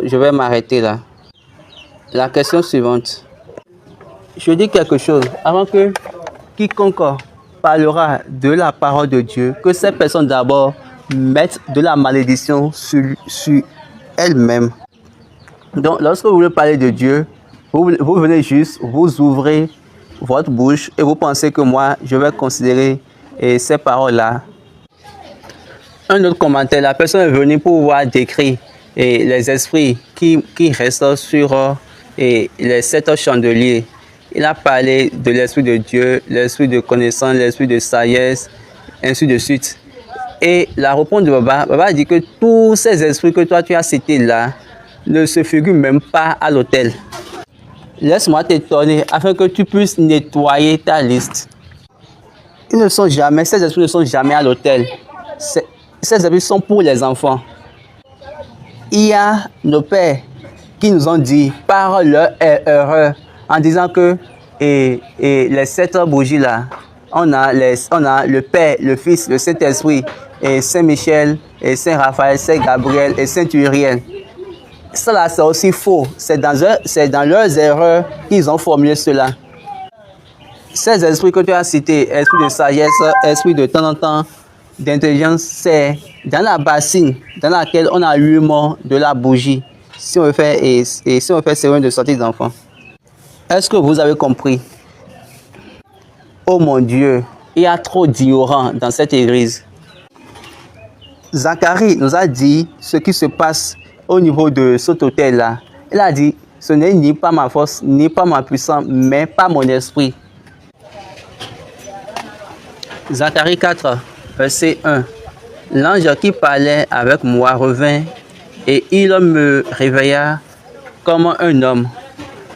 Je vais m'arrêter là. La question suivante. Je dis quelque chose avant que quiconque parlera de la parole de Dieu, que ces personnes d'abord mettent de la malédiction sur elles-mêmes. Donc, lorsque vous voulez parler de Dieu, vous venez juste, vous ouvrez votre bouche et vous pensez que moi, je vais considérer ces paroles-là. Un autre commentaire, la personne est venue pour pouvoir décrire les esprits qui restent sur les 7 chandeliers. Il a parlé de l'esprit de Dieu, l'esprit de connaissance, l'esprit de sagesse, ainsi de suite. Et la réponse de Baba dit que tous ces esprits que toi tu as cités là ne se figurent même pas à l'autel. Laisse-moi t'étonner afin que tu puisses nettoyer ta liste. Ces esprits ne sont jamais à l'autel. Ces esprits sont pour les enfants. Il y a nos pères qui nous ont dit par leur erreur en disant que les 7 bougies là, on a le Père, le Fils, le Saint-Esprit, et Saint-Michel, et Saint-Raphaël, Saint-Gabriel et Saint-Uriel. Ça là, c'est aussi faux. C'est dans leurs erreurs qu'ils ont formulé cela. Ces esprits que tu as cités, esprit de sagesse, esprit de temps en temps, d'intelligence, c'est dans la bassine dans laquelle on a l'humour de la bougie. Si on veut faire cérémonie de sortie d'enfants. Est-ce que vous avez compris? Oh mon Dieu, il y a trop d'ignorants dans cette église. Zacharie nous a dit ce qui se passe au niveau de cet hôtel-là. Il a dit, ce n'est ni pas ma force, ni pas ma puissance, mais pas mon esprit. Zacharie 4, verset 1. L'ange qui parlait avec moi revint et il me réveilla comme un homme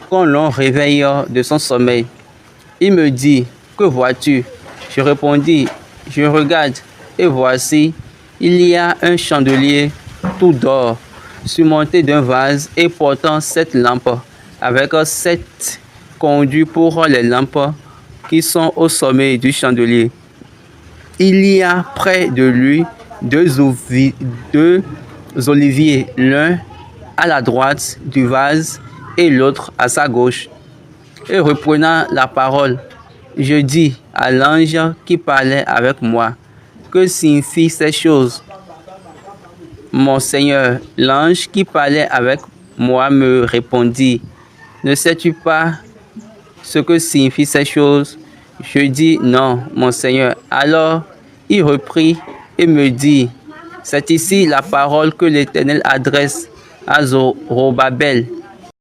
quand l'on réveille de son sommeil. Il me dit, que vois-tu? Je répondis, je regarde et voici, il y a un chandelier tout d'or surmonté d'un vase et portant 7 lampes avec 7 conduits pour les lampes qui sont au sommet du chandelier. Il y a près de lui 2 oliviers, l'un à la droite du vase et l'autre à sa gauche. Et reprenant la parole, je dis à l'ange qui parlait avec moi, que signifient ces choses? Mon Seigneur, l'ange qui parlait avec moi me répondit, ne sais-tu pas ce que signifient ces choses? Je dis, non, mon Seigneur. Alors, il reprit et me dit, c'est ici la parole que l'Éternel adresse à Zorobabel,